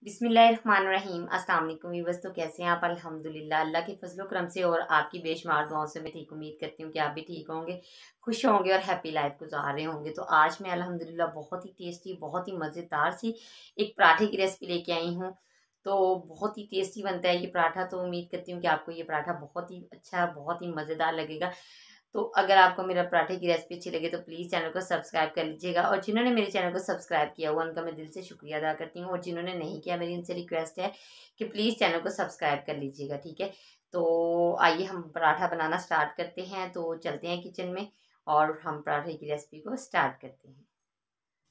बिस्मिल्लाहिर्रहमानिर्रहीम। अस्सलाम वालेकुम व्यूअर्स। तो कैसे हैं आप? अल्हम्दुलिल्लाह अल्लाह के फजलो करम से और आपकी बेशुमार दुआओं से मैं ठीक उम्मीद करती हूँ कि आप भी ठीक होंगे, खुश होंगे और हैप्पी लाइफ गुजार रहे होंगे। तो आज मैं अल्हम्दुलिल्लाह बहुत ही टेस्टी, बहुत ही मज़ेदार सी एक पराठे की रेसिपी लेके आई हूँ। तो बहुत ही टेस्टी बनता है ये पराठा। तो उम्मीद करती हूँ कि आपको ये पराठा बहुत ही अच्छा, बहुत ही मज़ेदार लगेगा। तो अगर आपको मेरा पराठे की रेसिपी अच्छी लगे तो प्लीज़ चैनल को सब्सक्राइब कर लीजिएगा, और जिन्होंने मेरे चैनल को सब्सक्राइब किया हुआ उनका मैं दिल से शुक्रिया अदा करती हूँ, और जिन्होंने नहीं किया मेरी उनसे रिक्वेस्ट है कि प्लीज़ चैनल को सब्सक्राइब कर लीजिएगा, ठीक है। तो आइए हम पराठा बनाना स्टार्ट करते हैं। तो चलते हैं किचन में और हम पराठे की रेसिपी को स्टार्ट करते हैं।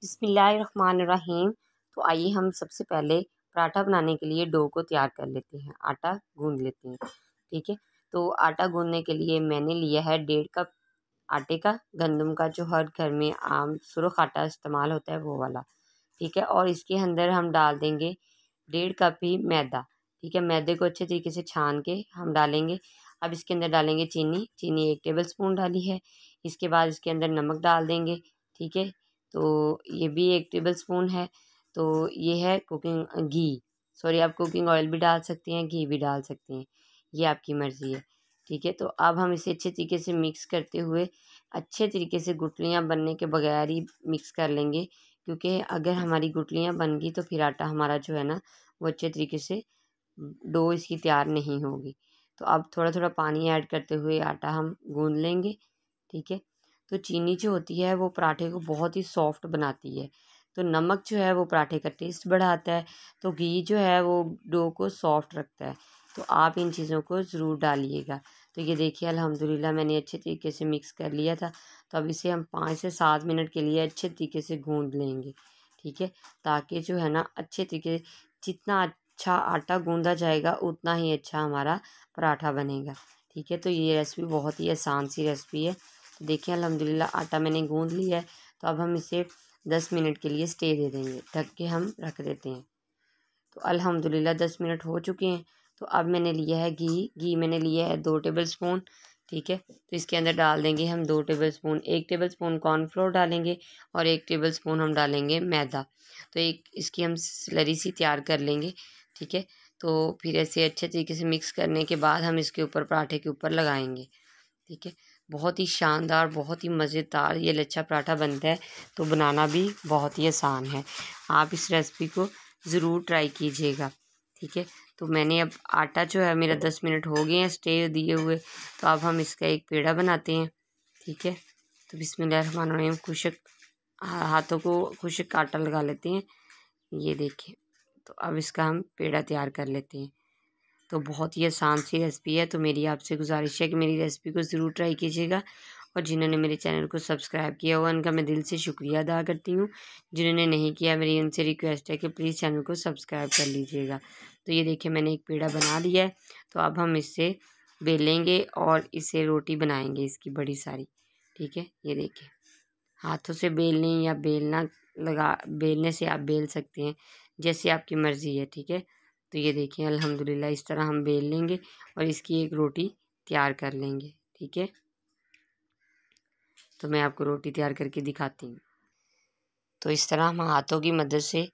बिस्मिल्लाहिर्रहमानिर्रहीम। तो आइए हम सबसे पहले पराठा बनाने के लिए डो को तैयार कर लेते हैं, आटा गूंद लेते हैं, ठीक है। तो आटा गूंदने के लिए मैंने लिया है 1.5 कप आटे का, गंदम का, जो हर घर में आम सुरख आटा इस्तेमाल होता है वो वाला, ठीक है। और इसके अंदर हम डाल देंगे 1.5 कप ही मैदा, ठीक है। मैदे को अच्छे तरीके से छान के हम डालेंगे। अब इसके अंदर डालेंगे चीनी, 1 टेबल स्पून डाली है। इसके बाद इसके अंदर नमक डाल देंगे, ठीक है। तो ये भी 1 टेबल स्पून है। तो ये है कुकिंग घी, सॉरी, आप कुकिंग ऑयल भी डाल सकते हैं, घी भी डाल सकते हैं, ये आपकी मर्ज़ी है, ठीक है। तो अब हम इसे अच्छे तरीके से मिक्स करते हुए अच्छे तरीके से गुठलियाँ बनने के बगैर ही मिक्स कर लेंगे, क्योंकि अगर हमारी गुठलियाँ बन गई तो फिर आटा हमारा जो है ना वो अच्छे तरीके से डो इसकी तैयार नहीं होगी। तो अब थोड़ा थोड़ा पानी ऐड करते हुए आटा हम गूंद लेंगे, ठीक है। तो चीनी जो होती है वो पराठे को बहुत ही सॉफ्ट बनाती है, तो नमक जो है वो पराठे का टेस्ट बढ़ाता है, तो घी जो है वो डो को सॉफ्ट रखता है। तो आप इन चीज़ों को ज़रूर डालिएगा। तो ये देखिए अल्हम्दुलिल्लाह मैंने अच्छे तरीके से मिक्स कर लिया था। तो अब इसे हम 5 से 7 मिनट के लिए अच्छे तरीके से गूंद लेंगे, ठीक है, ताकि जो है ना अच्छे तरीके, जितना अच्छा आटा गूंदा जाएगा उतना ही अच्छा हमारा पराठा बनेगा, ठीक है। तो ये रेसिपी बहुत ही आसान सी रेसिपी है। तो देखिए अल्हम्दुलिल्लाह आटा मैंने गूंद लिया है। तो अब हम इसे 10 मिनट के लिए स्टे दे देंगे, ढक के हम रख देते हैं। तो अल्हम्दुलिल्लाह 10 मिनट हो चुके हैं। तो अब मैंने लिया है घी मैंने लिया है 2 टेबल स्पून, ठीक है। तो इसके अंदर डाल देंगे हम 2 table spoon, 1 table spoon cornflour डालेंगे और 1 टेबल स्पून हम डालेंगे मैदा। तो एक इसकी हम स्लरी सी तैयार कर लेंगे, ठीक है। तो फिर ऐसे अच्छे तरीके से मिक्स करने के बाद हम इसके ऊपर पराठे के ऊपर लगाएंगे, ठीक है। बहुत ही शानदार, बहुत ही मज़ेदार ये लच्छा पराठा बनता है। तो बनाना भी बहुत ही आसान है, आप इस रेसिपी को ज़रूर ट्राई कीजिएगा, ठीक है। तो मैंने अब आटा जो है मेरा 10 मिनट हो गए हैं स्टे दिए हुए। तो अब हम इसका एक पेड़ा बनाते हैं, ठीक है। तो बिस्मिल्लाहिर्रहमानिर्रहीम, खुशक हाथों को खुशक आटा लगा लेते हैं, ये देखिए। तो अब इसका हम पेड़ा तैयार कर लेते हैं। तो बहुत ही आसान सी रेसिपी है। तो मेरी आपसे गुजारिश है कि मेरी रेसिपी को ज़रूर ट्राई कीजिएगा, और जिन्होंने मेरे चैनल को सब्सक्राइब किया हुआ उनका मैं दिल से शुक्रिया अदा करती हूँ। जिन्होंने नहीं किया मेरी उनसे रिक्वेस्ट है कि प्लीज़ चैनल को सब्सक्राइब कर लीजिएगा। तो ये देखिए मैंने एक पेड़ा बना लिया है। तो अब हम इससे बेलेंगे और इसे रोटी बनाएंगे इसकी बड़ी सारी, ठीक है। ये देखिए हाथों से बेलने या बेलने से आप बेल सकते हैं, जैसे आपकी मर्ज़ी है, ठीक है। तो ये देखिए अल्हम्दुलिल्लाह इस तरह हम बेल लेंगे और इसकी एक रोटी तैयार कर लेंगे, ठीक है। तो मैं आपको रोटी तैयार करके दिखाती हूँ। तो इस तरह हम हाथों की मदद से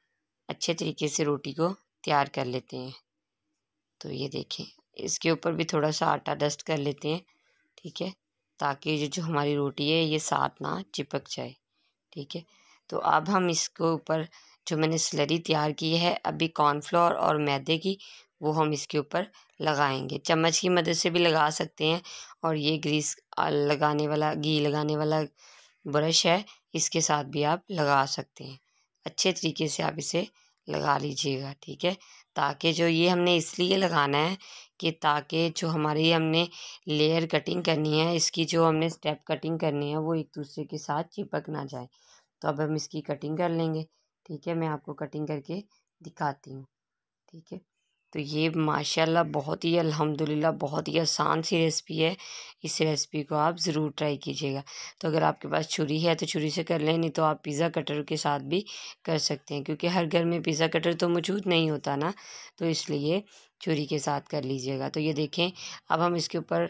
अच्छे तरीके से रोटी को तैयार कर लेते हैं। तो ये देखें इसके ऊपर भी थोड़ा सा आटा डस्ट कर लेते हैं, ठीक है, ताकि ये जो हमारी रोटी है ये साथ ना चिपक जाए, ठीक है। तो अब हम इसके ऊपर जो मैंने स्लरी तैयार की है अभी कॉर्नफ्लोर और मैदे की, वो हम इसके ऊपर लगाएंगे। चम्मच की मदद से भी लगा सकते हैं, और ये ग्रीस लगाने वाला, घी लगाने वाला ब्रश है, इसके साथ भी आप लगा सकते हैं। अच्छे तरीके से आप इसे लगा लीजिएगा, ठीक है। ताकि जो ये हमने इसलिए लगाना है कि ताकि जो हमारी हमने लेयर कटिंग करनी है, इसकी जो हमने स्टेप कटिंग करनी है वो एक दूसरे के साथ चिपक ना जाए। तो अब हम इसकी कटिंग कर लेंगे, ठीक है। मैं आपको कटिंग करके दिखाती हूँ, ठीक है। तो ये माशाल्लाह बहुत ही अल्हम्दुलिल्लाह बहुत ही आसान सी रेसिपी है। इस रेसिपी को आप ज़रूर ट्राई कीजिएगा। तो अगर आपके पास छुरी है तो छुरी से कर लें, नहीं तो आप पिज़्ज़ा कटर के साथ भी कर सकते हैं, क्योंकि हर घर में पिज़्ज़ा कटर तो मौजूद नहीं होता ना, तो इसलिए छुरी के साथ कर लीजिएगा। तो ये देखें अब हम इसके ऊपर